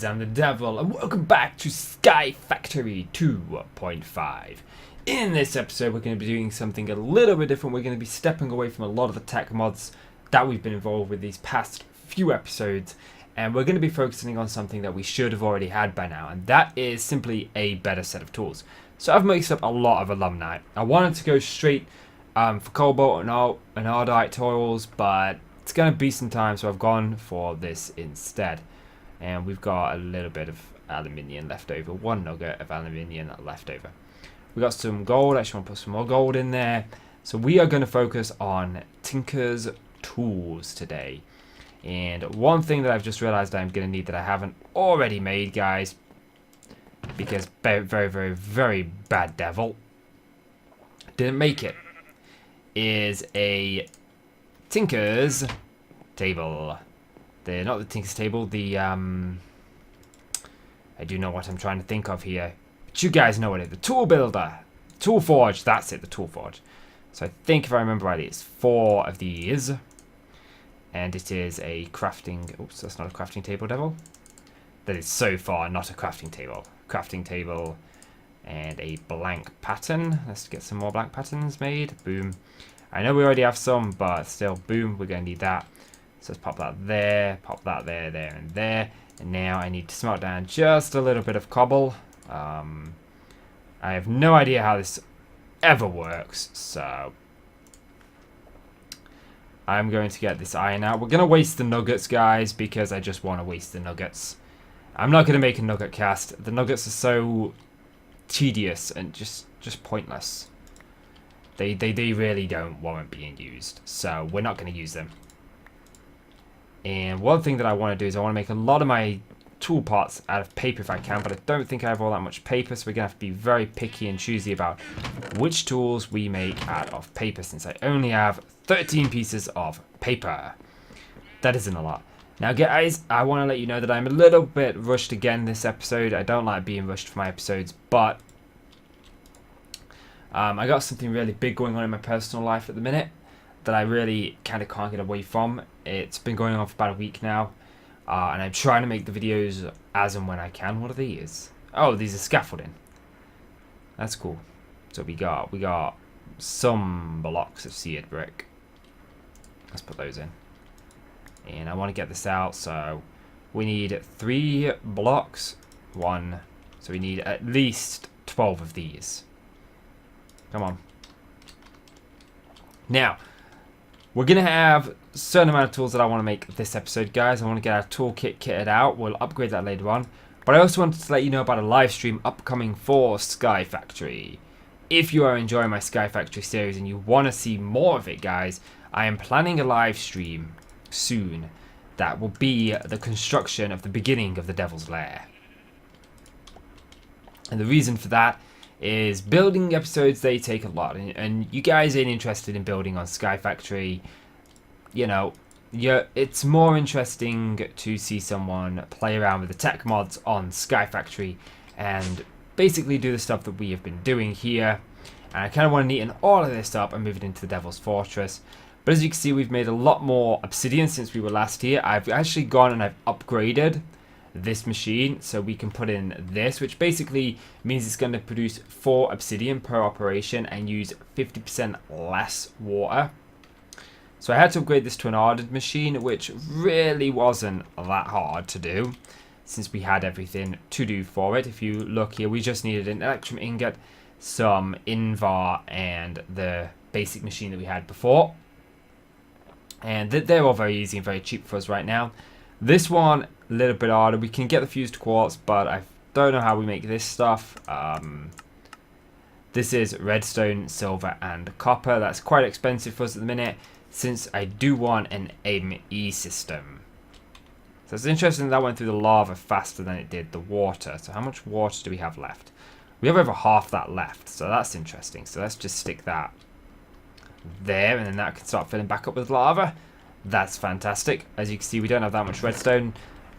I'm the Devil, and welcome back to SkyFactory 2.5. In this episode, we're going to be doing something a little bit different. We're going to be stepping away from a lot of the tech mods that we've been involved with these past few episodes, and we're going to be focusing on something that we should have already had by now, and that is simply a better set of tools. So I've mixed up a lot of alumni. I wanted to go straight for cobalt and ardite tools, but it's going to be some time, so I've gone for this instead. And we've got a little bit of aluminium left over, one nugget of aluminium left over. We got some gold. I actually want to put some more gold in there. So we are going to focus on Tinker's tools today. And one thing that I've just realized I'm going to need that I haven't already made, guys, because very bad devil didn't make it, is a Tinker's table. Not the Tinker's table, the, I do know what I'm trying to think of here. But you guys know what it is. The tool builder. Tool forge, that's it, the tool forge. So I think if I remember rightly, it's 4 of these. And it is a crafting, oops, that's not a crafting table, devil. That is so far not a crafting table. Crafting table and a blank pattern. Let's get some more blank patterns made. Boom. I know we already have some, but still, boom, we're going to need that. So let's pop that there, and there. And now I need to smelt down just a little bit of cobble. I have no idea how this ever works, so I'm going to get this iron out. We're going to waste the nuggets, guys, because I just want to waste the nuggets. I'm not going to make a nugget cast. The nuggets are so tedious and just pointless. They really don't warrant being used, so we're not going to use them. And one thing that I want to do is I want to make a lot of my tool parts out of paper if I can, but I don't think I have all that much paper, so we're going to have to be very picky and choosy about which tools we make out of paper, since I only have 13 pieces of paper. That isn't a lot. Now, guys, I want to let you know that I'm a little bit rushed again this episode. I don't like being rushed for my episodes, but I got something really big going on in my personal life at the minute that I really kind of can't get away from. It's been going on for about a week now, and I'm trying to make the videos as and when I can. What are these? Oh, these are scaffolding. That's cool. So we got some blocks of seared brick. Let's put those in. And I want to get this out, so we need 3 blocks. 1. So we need at least 12 of these. Come on. Now, we're going to have a certain amount of tools that I want to make this episode, guys. I want to get our toolkit kitted out. We'll upgrade that later on. But I also wanted to let you know about a live stream upcoming for SkyFactory. If you are enjoying my SkyFactory series and you want to see more of it, guys, I am planning a live stream soon that will be the construction of the beginning of the Devil's Lair. And the reason for that is building episodes, they take a lot, and you guys ain't interested in building on SkyFactory. You know, it's more interesting to see someone play around with the tech mods on SkyFactory and basically do the stuff that we have been doing here. And I kind of want to neaten all of this up and move it into the Devil's Fortress. But as you can see, we've made a lot more obsidian since we were last here. I've actually gone and I've upgraded this machine so we can put in this, which basically means it's going to produce 4 obsidian per operation and use 50% less water. So I had to upgrade this to an ardent machine, which really wasn't that hard to do since we had everything to do for it. If you look here, we just needed an electrum ingot, some invar, and the basic machine that we had before, and they're all very easy and very cheap for us right now. This one, a little bit harder. We can get the fused quartz, but I don't know how we make this stuff. This is redstone, silver, and copper. That's quite expensive for us at the minute, since I do want an ME system. So it's interesting that went through the lava faster than it did the water. So how much water do we have left? We have over half that left, so that's interesting. So let's just stick that there, and then that can start filling back up with lava. That's fantastic. As you can see, we don't have that much redstone,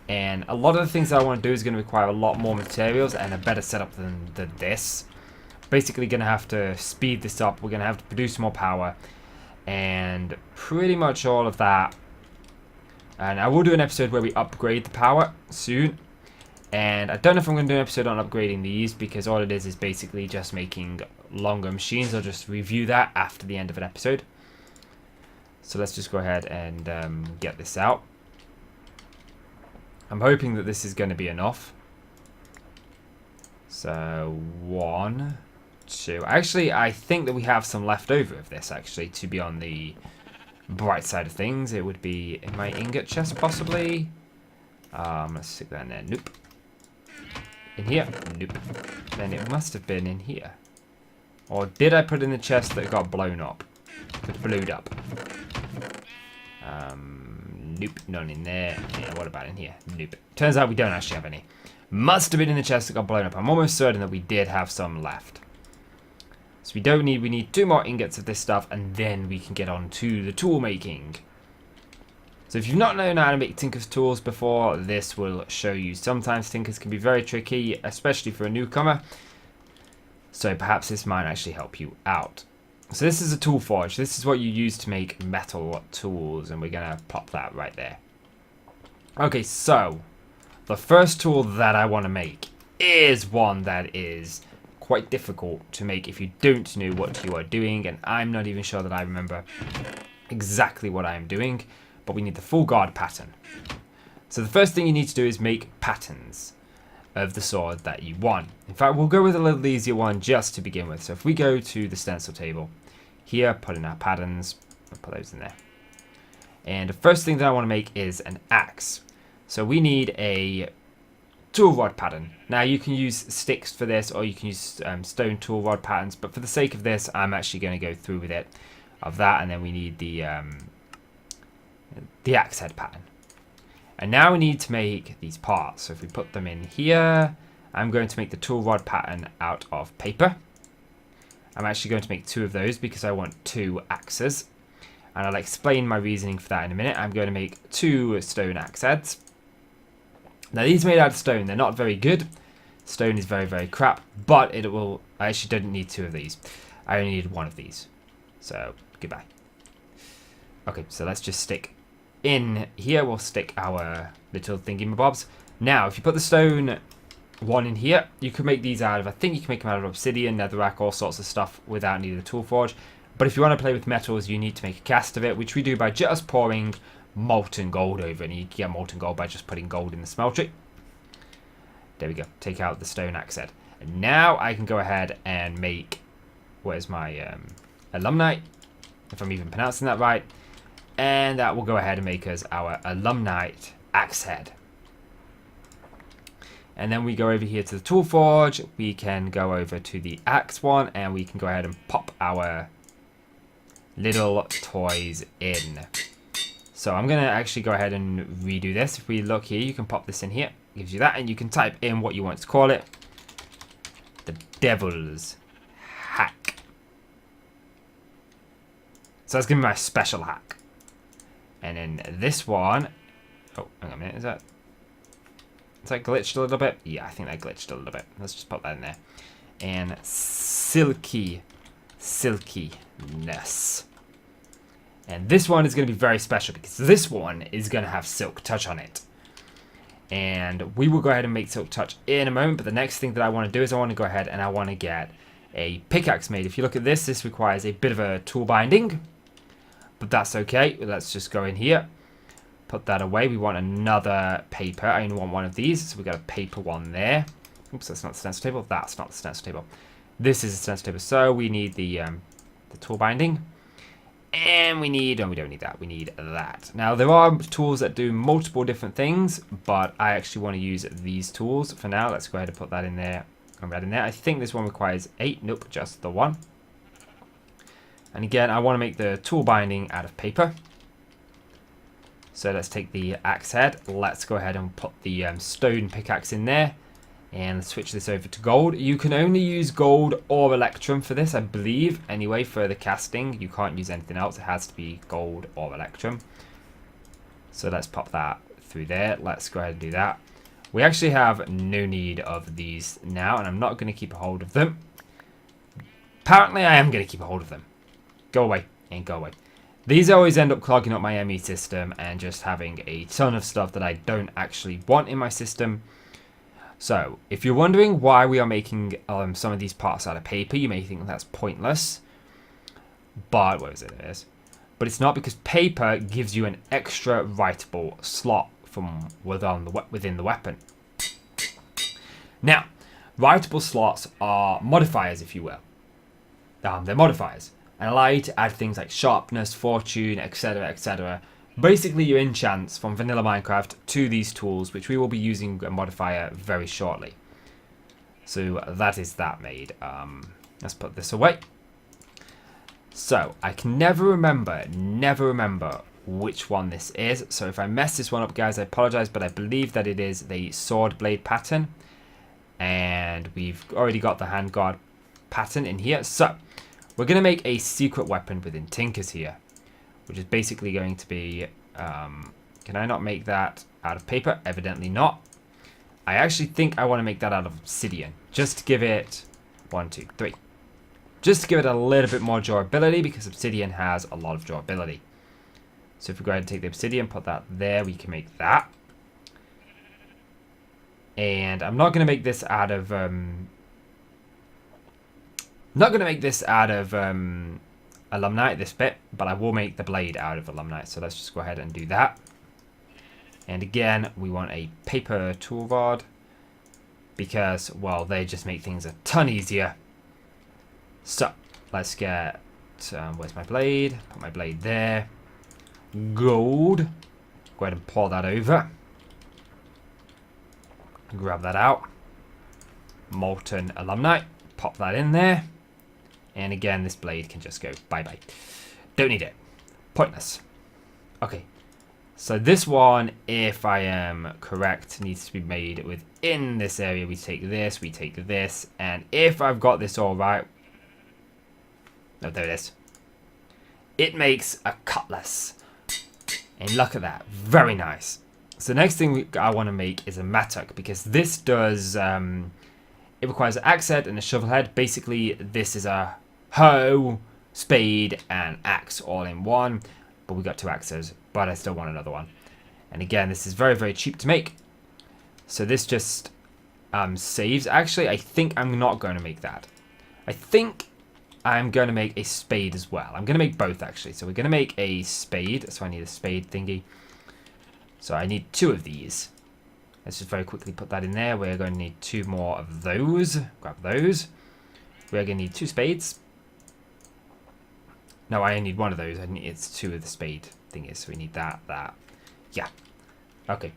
and a lot of the things that I want to do is going to require a lot more materials and a better setup than this. Basically going to have to speed this up. We're going to have to produce more power, and pretty much all of that And I will do an episode where we upgrade the power soon. And I don't know if I'm going to do an episode on upgrading these, because all it is basically just making longer machines. I'll just review that after the end of an episode. So let's just go ahead and get this out. I'm hoping that this is going to be enough. So 1, 2. Actually, I think that we have some left over of this, actually, to be on the bright side of things. It would be in my ingot chest, possibly. Let's stick that in there. Nope. In here? Nope. Then it must have been in here. Or did I put it in the chest that got blown up? It blew up. Nope, none in there. Yeah, what about in here? Nope. Turns out we don't actually have any. Must have been in the chest that got blown up. I'm almost certain that we did have some left. So we need 2 more ingots of this stuff, and then we can get on to the tool making. So if you've not known how to make Tinker's tools before, this will show you. Sometimes Tinkers can be very tricky, especially for a newcomer. So perhaps this might actually help you out. So this is a tool forge. This is what you use to make metal tools, and we're going to pop that right there. Okay, so the first tool that I want to make is one that is quite difficult to make if you don't know what you are doing, and I'm not even sure that I remember exactly what I am doing, but we need the full guard pattern. So the first thing you need to do is make patterns of the sword that you want. In fact, we'll go with a little easier one just to begin with. So if we go to the stencil table here, put in our patterns, I'll put those in there. And the first thing that I want to make is an axe. So we need a tool rod pattern. Now you can use sticks for this, or you can use stone tool rod patterns, but for the sake of this, I'm actually going to go through with it of that, and then we need the axe head pattern. And now we need to make these parts. So if we put them in here, I'm going to make the tool rod pattern out of paper. I'm actually going to make 2 of those because I want 2 axes. And I'll explain my reasoning for that in a minute. I'm going to make 2 stone axe heads. Now these made out of stone, they're not very good. Stone is very, very crap, but it will. I actually didn't need 2 of these. I only needed 1 of these. So, goodbye. Okay, so let's just stick in here. We'll stick our little thingy-mabobs. Now, if you put the stone one in here, you can make these out of, I think you can make them out of obsidian, netherrack, all sorts of stuff without needing a tool forge. But if you want to play with metals, you need to make a cast of it, which we do by just pouring molten gold over, and you can get molten gold by just putting gold in the smeltery. There we go. Take out the stone axe head. And now I can go ahead and make, where's my alumni, if I'm even pronouncing that right. And that will go ahead and make us our alumni axe head. And then we go over here to the tool forge. We can go over to the axe one, and we can go ahead and pop our little toys in. So I'm going to actually go ahead and redo this. If we look here, you can pop this in here. It gives you that, and you can type in what you want to call it. The Devil's Hack. So that's going to be my special hack. And then this one, oh, hang on a minute, is that glitched a little bit? Yeah, I think that glitched a little bit. Let's just pop that in there. And silkiness. And this one is going to be very special because this one is going to have silk touch on it. And we will go ahead and make silk touch in a moment, but the next thing that I want to do is I want to go ahead and I want to get a pickaxe made. If you look at this, this requires a bit of a tool binding. But that's okay. Let's just go in here. Put that away. We want another paper. I only want 1 of these. So we got a paper one there. Oops, that's not the stencil table. That's not the stencil table. This is the stencil table. So we need the tool binding. And we need... Oh, we don't need that. We need that. Now, there are tools that do multiple different things. But I actually want to use these tools for now. Let's go ahead and put that in there. And that in there. I think this one requires 8. Nope, just the 1. And again, I want to make the tool binding out of paper. So let's take the axe head. Let's go ahead and put the stone pickaxe in there. And switch this over to gold. You can only use gold or electrum for this, I believe. Anyway, for the casting, you can't use anything else. It has to be gold or electrum. So let's pop that through there. Let's go ahead and do that. We actually have no need of these now, and I'm not going to keep a hold of them. Apparently, I am going to keep a hold of them. Go away and go away. These always end up clogging up my ME system and just having a ton of stuff that I don't actually want in my system. So, if you're wondering why we are making some of these parts out of paper, you may think that's pointless. But, what is it? It is. But it's not, because paper gives you an extra writable slot from within the weapon. Now, writable slots are modifiers, if you will. They're modifiers and allow you to add things like sharpness, fortune, etc., etc. Basically, your enchants from vanilla Minecraft to these tools, which we will be using a modifier very shortly. So that is that made. Let's put this away. So I can never remember which one this is. So if I mess this one up, guys, I apologize, but I believe that it is the sword blade pattern. And we've already got the handguard pattern in here. So we're going to make a secret weapon within Tinkers here, which is basically going to be, can I not make that out of paper? Evidently not. I actually think I want to make that out of obsidian, just to give it 1, 2, 3. Just to give it a little bit more durability, because obsidian has a lot of durability. So if we go ahead and take the obsidian, put that there, we can make that. And I'm not going to make this out of alumni, this bit, but I will make the blade out of alumni. So let's just go ahead and do that. And again, we want a paper tool rod because, well, they just make things a ton easier. So let's get, where's my blade? Put my blade there. Gold. Go ahead and pour that over. Grab that out. Molten alumni. Pop that in there. And again, this blade can just go bye-bye. Don't need it. Pointless. Okay. So this one, if I am correct, needs to be made within this area. We take this. And if I've got this all right... No, there it is. It makes a cutlass. And look at that. Very nice. So the next thing I want to make is a mattock, because this does... it requires an axe head and a shovel head. Basically, this is a hoe, spade, and axe all in one. But we got 2 axes, but I still want another one. And again, this is very, very cheap to make. So this just saves. Actually, I think I'm not going to make that. I think I'm going to make a spade as well. I'm going to make both, actually. So we're going to make a spade. So I need a spade thingy. So I need 2 of these. Let's just very quickly put that in there. We're going to need 2 more of those. Grab those. We're going to need 2 spades. No, I only need 1 of those. It's 2 of the spade thingies. So we need that. Yeah. Okay.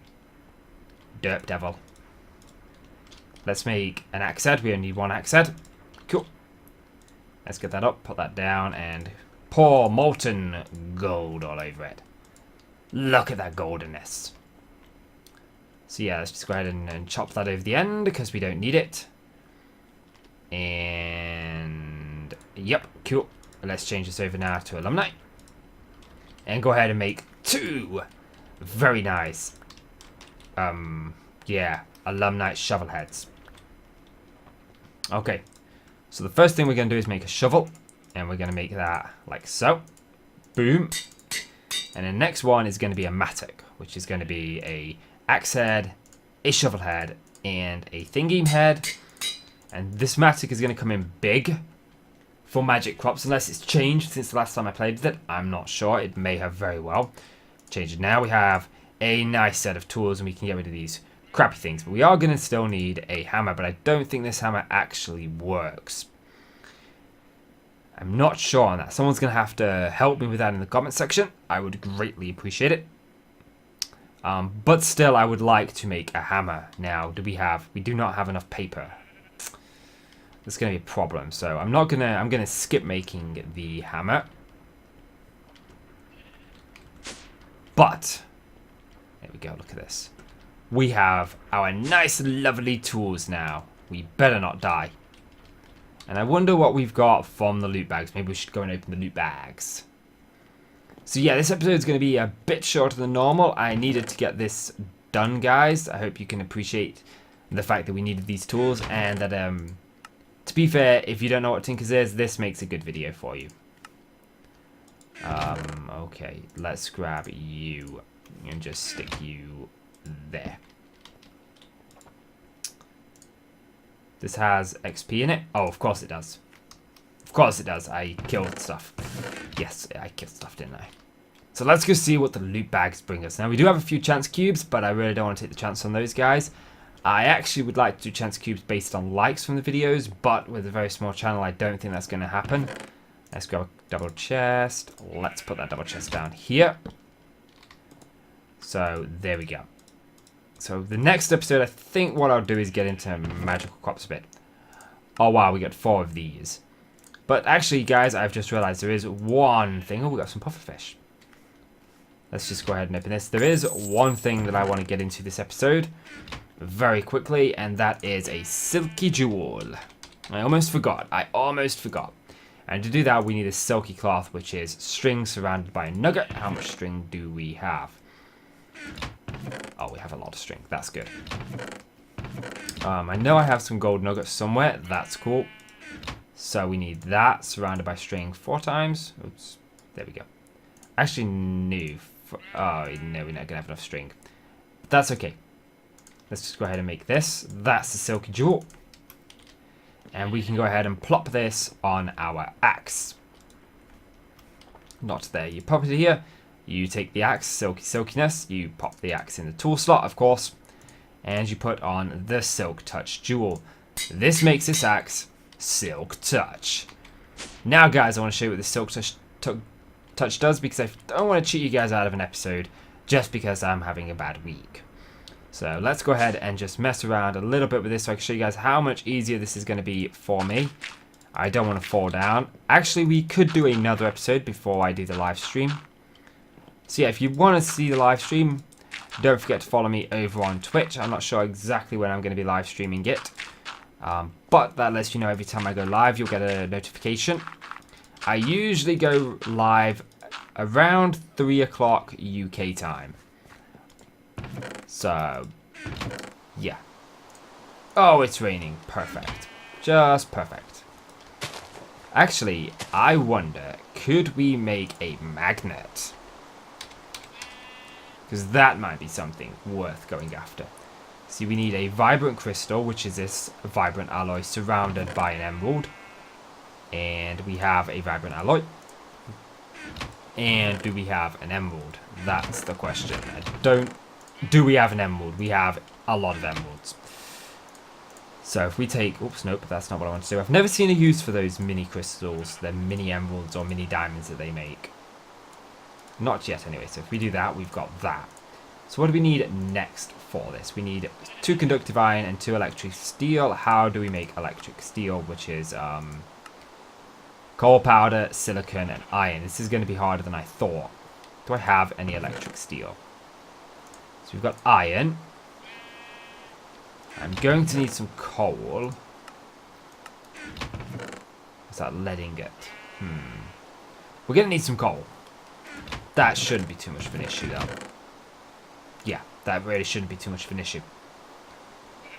Derp devil. Let's make an axe head. We only need 1 axe head. Cool. Let's get that up. Put that down. And pour molten gold all over it. Look at that goldenness. So yeah, let's just go ahead and chop that over the end because we don't need it. And yep, cool. Let's change this over now to alumni. And go ahead and make 2 very nice, yeah, alumni shovel heads. Okay, so the first thing we're going to do is make a shovel. And we're going to make that like so. Boom. And the next one is going to be a mattock, which is going to be a axe head, a shovel head, and a thingy head. And this mattock is going to come in big for magic crops, unless it's changed since the last time I played with it. I'm not sure. It may have very well changed. Now we have a nice set of tools, and we can get rid of these crappy things. But we are going to still need a hammer, but I don't think this hammer actually works. I'm not sure on that. Someone's going to have to help me with that in the comment section. I would greatly appreciate it. But still, I would like to make a hammer. Now, we do not have enough paper. That's going to be a problem. So I'm going to skip making the hammer. But, there we go, look at this. We have our nice, lovely tools now. We better not die. And I wonder what we've got from the loot bags. Maybe we should go and open the loot bags. So yeah, this episode is going to be a bit shorter than normal. I needed to get this done, guys. I hope you can appreciate the fact that we needed these tools. And that, to be fair, if you don't know what Tinkers is, this makes a good video for you. Okay, let's grab you and just stick you there. This has XP in it. Oh, of course it does. Of course it does. I killed stuff. Yes, I killed stuff, didn't I? So let's go see what the loot bags bring us. Now, we do have a few chance cubes, but I really don't want to take the chance on those guys. I actually would like to do chance cubes based on likes from the videos, but with a very small channel, I don't think that's going to happen. Let's go double chest. Let's put that double chest down here. So, there we go. So, the next episode, I think what I'll do is get into magical crops a bit. Oh, wow, we got 4 of these. But actually, guys, I've just realized there is one thing. Oh, we got some pufferfish. Let's just go ahead and open this. There is one thing that I want to get into this episode very quickly, and that is a silky jewel. I almost forgot. And to do that, we need a silky cloth, which is string surrounded by a nugget. How much string do we have? Oh, we have a lot of string. That's good. I know I have some gold nuggets somewhere. That's cool. So we need that surrounded by string 4 times. Oops. There we go. Actually, no. Oh, no, we're not going to have enough string. But that's okay. Let's just go ahead and make this. That's the silky jewel. And we can go ahead and plop this on our axe. Not there. You pop it here. You take the axe, silkiness. You pop the axe in the tool slot, of course. And you put on the silk touch jewel. This makes this axe silk touch. Now, guys, I want to show you what the silk touch does, because I don't want to cheat you guys out of an episode just because I'm having a bad week. So let's go ahead and just mess around a little bit with this so I can show you guys how much easier this is going to be for me. I don't want to fall down. Actually, we could do another episode before I do the live stream. So yeah, if you want to see the live stream, don't forget to follow me over on Twitch. I'm not sure exactly when I'm going to be live streaming it. But that lets you know every time I go live, you'll get a notification. I usually go live around 3 o'clock UK time. So, yeah. Oh, it's raining. Perfect. Just perfect. Actually, I wonder, could we make a magnet? Because that might be something worth going after. See, we need a vibrant crystal, which is this vibrant alloy surrounded by an emerald. And we have a vibrant alloy. And do we have an emerald? That's the question. Do we have an emerald? We have a lot of emeralds. So if we take... Oops, nope, that's not what I want to do. I've never seen a use for those mini crystals. They're mini emeralds or mini diamonds that they make. Not yet, anyway. So if we do that, we've got that. So what do we need next for this? We need 2 conductive iron and 2 electric steel. How do we make electric steel? Which is coal powder, silicon, and iron. This is going to be harder than I thought. Do I have any electric steel? So we've got iron. I'm going to need some coal. What's that lead ingot? We're going to need some coal. That shouldn't be too much of an issue, though. Yeah, that really shouldn't be too much of an issue.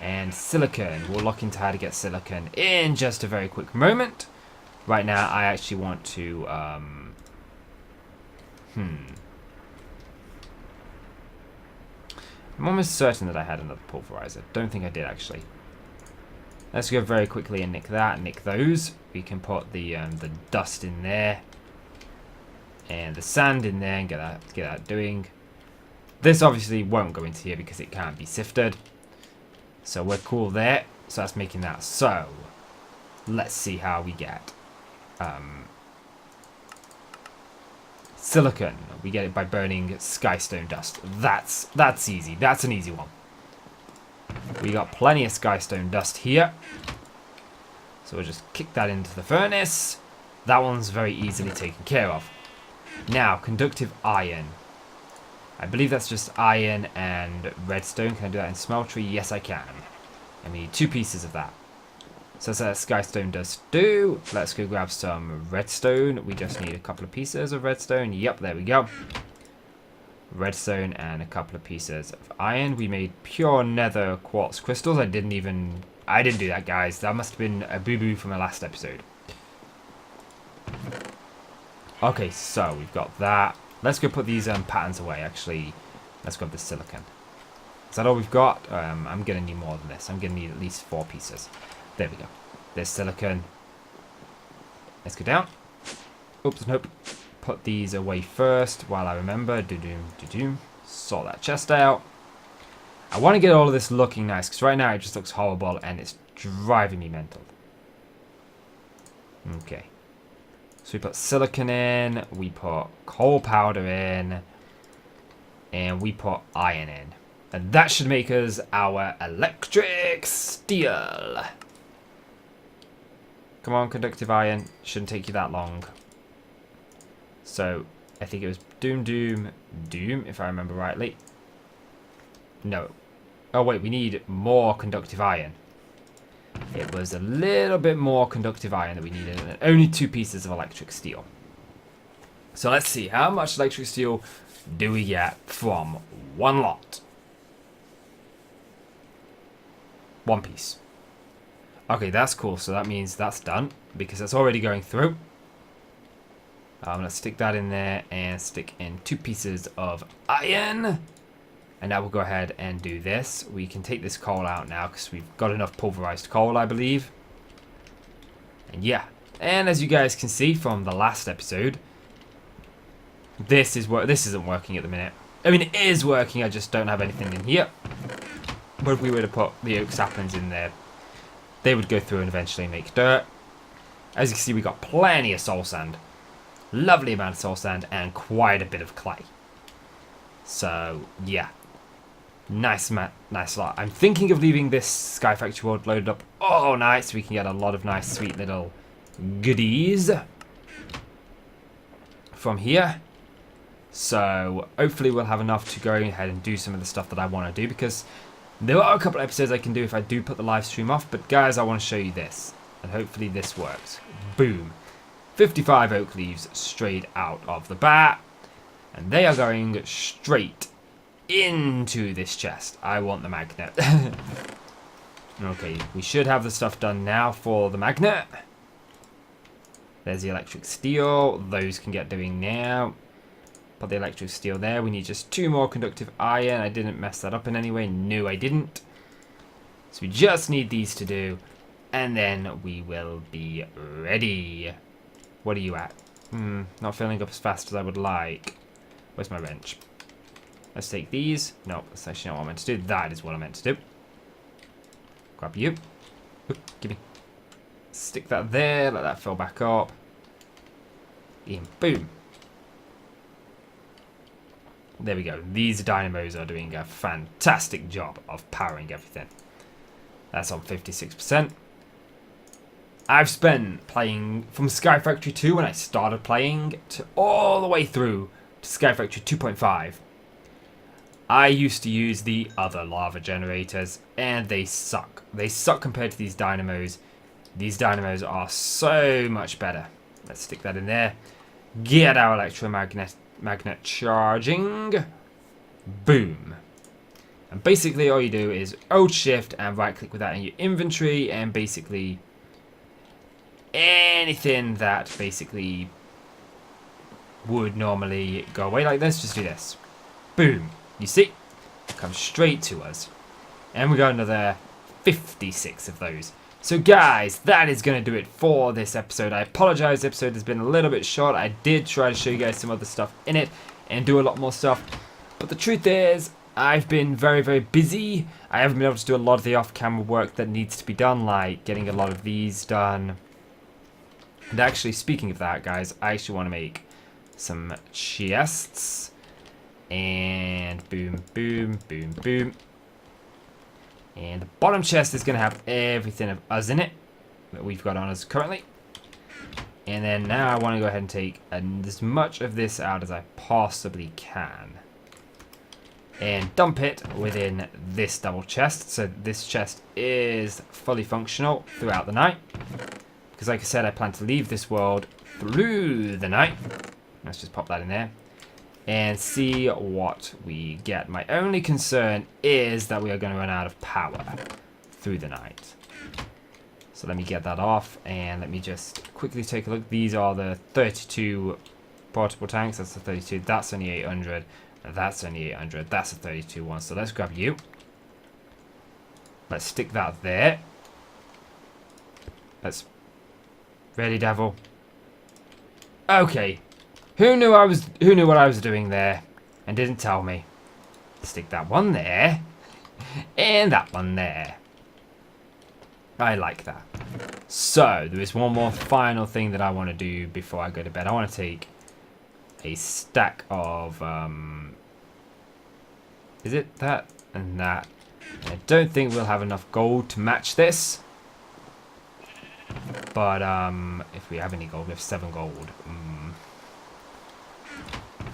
And silicon. We'll look into how to get silicon in just a very quick moment. Right now, I actually want to... I'm almost certain that I had another pulverizer. Don't think I did, actually. Let's go very quickly and nick that, nick those. We can put the dust in there. And the sand in there and get that doing. This obviously won't go into here because it can't be sifted. So we're cool there. So that's making that. So, let's see how we get silicon. We get it by burning skystone dust. That's easy. That's an easy one. We got plenty of skystone dust here. So we'll just kick that into the furnace. That one's very easily taken care of. Now, conductive iron. I believe that's just iron and redstone. Can I do that in smeltery? Yes, I can. And we need 2 pieces of that. So that's that skystone does do. Let's go grab some redstone. We just need a couple of pieces of redstone. Yep, there we go. Redstone and a couple of pieces of iron. We made pure nether quartz crystals. I didn't do that, guys. That must have been a boo-boo from the last episode. Okay, so we've got that. Let's go put these patterns away, actually. Let's grab the silicon. Is that all we've got? I'm going to need more than this. I'm going to need at least 4 pieces. There we go. There's silicon. Let's go down. Oops, nope. Put these away first while I remember. Do-doom, do-doom. Sort that chest out. I want to get all of this looking nice, because right now it just looks horrible and it's driving me mental. Okay. So we put silicon in, we put coal powder in, and we put iron in. And that should make us our electric steel. Come on, conductive iron. Shouldn't take you that long. So, I think it was doom, if I remember rightly. No. Oh wait, we need more conductive iron. It was a little bit more conductive iron that we needed, and only 2 pieces of electric steel. So let's see, how much electric steel do we get from 1 lot? 1 piece. Okay, that's cool, so that means that's done, because that's already going through. Let's stick that in there, and stick in 2 pieces of iron. And now we'll go ahead and do this. We can take this coal out now because we've got enough pulverized coal, I believe. And yeah. And as you guys can see from the last episode, this isn't working at the minute. I mean, it is working, I just don't have anything in here. But if we were to put the oak saplings in there, they would go through and eventually make dirt. As you can see, we got plenty of soul sand. Lovely amount of soul sand and quite a bit of clay. So, yeah. Nice lot. I'm thinking of leaving this SkyFactory world loaded up. Oh, nice. We can get a lot of nice, sweet little goodies from here. So, hopefully we'll have enough to go ahead and do some of the stuff that I want to do, because there are a couple of episodes I can do if I do put the live stream off. But guys, I want to show you this. And hopefully this works. Boom. 55 oak leaves straight out of the bat. And they are going straight into this chest. I want the magnet. Okay, we should have the stuff done now for the magnet. There's the electric steel. Those can get doing now. Put the electric steel there. We need just 2 more conductive iron. I didn't mess that up in any way. No, I didn't. So we just need these to do. And then we will be ready. What are you at? Not filling up as fast as I would like. Where's my wrench? Let's take these. No, that's actually not what I meant to do. That is what I meant to do. Grab you. Oop, give me. Stick that there. Let that fill back up. And boom. There we go. These dynamos are doing a fantastic job of powering everything. That's on 56%. I've spent playing from SkyFactory 2 when I started playing to all the way through to SkyFactory 2.5. I used to use the other lava generators, and they suck. They suck compared to these dynamos. These dynamos are so much better. Let's stick that in there. Get our electromagnet charging. Boom. And basically all you do is hold shift and right click with that in your inventory, and basically anything that basically would normally go away like this, just do this. Boom. You see? Comes straight to us. And we got another 56 of those. So guys, that is going to do it for this episode. I apologize, the episode has been a little bit short. I did try to show you guys some other stuff in it and do a lot more stuff. But the truth is, I've been very, very busy. I haven't been able to do a lot of the off-camera work that needs to be done, like getting a lot of these done. And actually, speaking of that, guys, I actually want to make some chests. And boom, boom, boom, boom. And the bottom chest is going to have everything of us in it that we've got on us currently. And then now I want to go ahead and take as much of this out as I possibly can. And dump it within this double chest. So this chest is fully functional throughout the night. Because like I said, I plan to leave this world through the night. Let's just pop that in there. And see what we get. My only concern is that we are going to run out of power through the night. So let me get that off, and let me just quickly take a look. These are the 32 portable tanks. That's the 32. That's only 800. That's only 800. That's a 32 one. So let's grab you. Let's stick that there. That's... Really, devil? Okay. Who knew what I was doing there and didn't tell me? Stick that one there. And that one there. I like that. So, there is one more final thing that I want to do before I go to bed. I want to take a stack of... is it that and that? I don't think we'll have enough gold to match this. But, if we have any gold, we have 7 gold.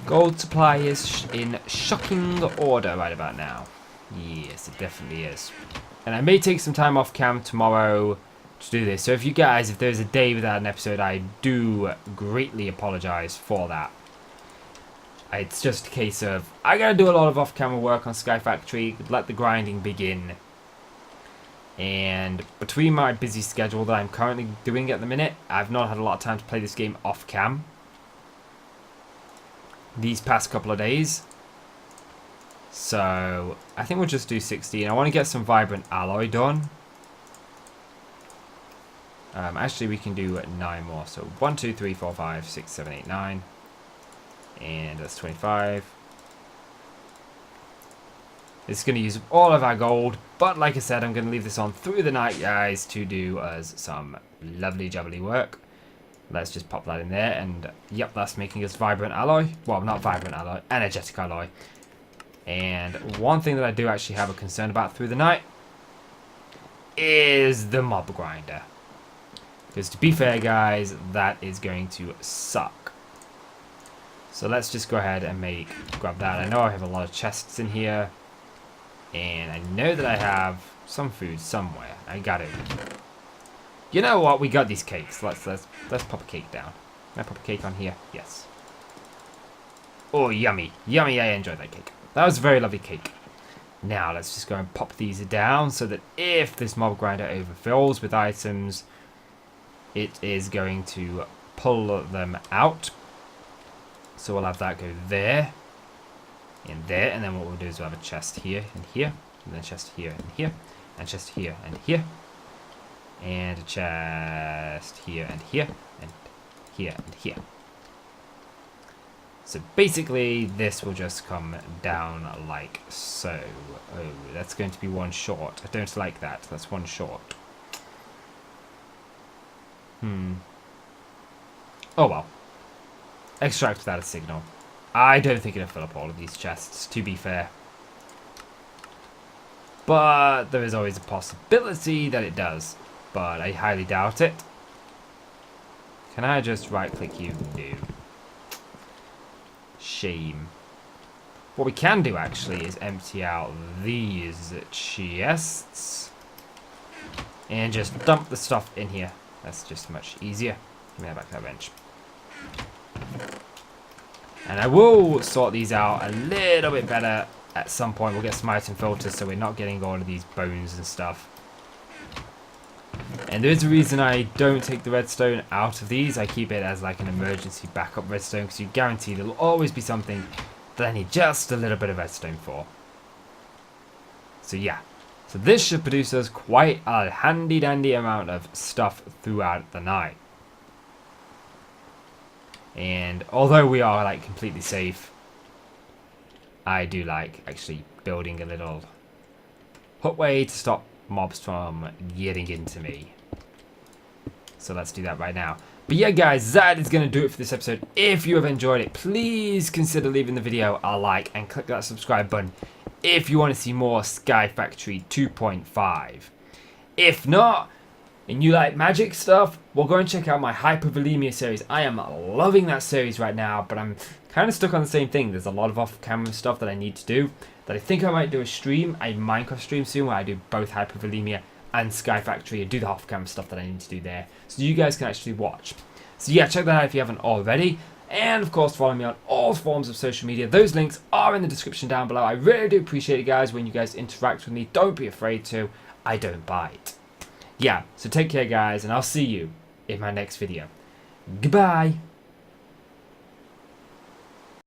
Gold supply is in shocking order right about now. Yes, it definitely is. And I may take some time off cam tomorrow to do this. So if there's a day without an episode, I do greatly apologize for that. It's just a case of, I gotta do a lot of off-camera work on SkyFactory, let the grinding begin. And between my busy schedule that I'm currently doing at the minute, I've not had a lot of time to play this game off-cam these past couple of days. So, I think we'll just do 16. I want to get some vibrant alloy done. Actually, we can do 9 more. So, 1, 2, 3, 4, 5, 6, 7, 8, 9. And that's 25. It's going to use all of our gold. But like I said, I'm going to leave this on through the night, guys, to do us some lovely jubbly work. Let's just pop that in there. And, yep, that's making us vibrant alloy. Well, not vibrant alloy. Energetic alloy. And one thing that I do actually have a concern about through the night is the mob grinder. Because to be fair, guys, that is going to suck. So let's just go ahead and grab that. I know I have a lot of chests in here. And I know that I have some food somewhere. I got it. You know what? We got these cakes. Let's pop a cake down. Can I pop a cake on here? Yes. Oh, yummy. Yummy, I enjoyed that cake. That was a very lovely cake. Now, let's just go and pop these down so that if this mob grinder overfills with items, it is going to pull them out. So we'll have that go there, and there, and then what we'll do is we'll have a chest here, and here, and then a chest here, and here, and a chest here, and here, and a chest here, and here, and here, and here. So basically, this will just come down like so. Oh, that's going to be one short. I don't like that. That's one short. Oh well. Extract without a signal. I don't think it'll fill up all of these chests, to be fair. But there is always a possibility that it does. But I highly doubt it. Can I just right-click you? No. Shame. What we can do, actually, is empty out these chests. And just dump the stuff in here. That's just much easier. Give me back that bench. And I will sort these out a little bit better at some point. We'll get some item filters so we're not getting all of these bones and stuff. And there is a reason I don't take the redstone out of these. I keep it as like an emergency backup redstone because you guarantee there'll always be something that I need just a little bit of redstone for. So yeah. So this should produce us quite a handy dandy amount of stuff throughout the night. And although we are like completely safe, I do like actually building a little hutway to stop mobs from getting into me. So let's do that right now. But yeah, guys, that is going to do it for this episode. If you have enjoyed it, please consider leaving the video a like and click that subscribe button if you want to see more SkyFactory 2.5. If not, and you like magic stuff, well, go and check out my Hypervolemia series. I am loving that series right now, but I'm kind of stuck on the same thing. There's a lot of off-camera stuff that I need to do that I think I might do a Minecraft stream soon where I do both Hypervolemia and SkyFactory and do the off-camera stuff that I need to do there. So you guys can actually watch. So yeah, check that out if you haven't already. And of course, follow me on all forms of social media. Those links are in the description down below. I really do appreciate it, guys, when you guys interact with me. Don't be afraid to. I don't bite. Yeah, so take care, guys, and I'll see you in my next video. Goodbye.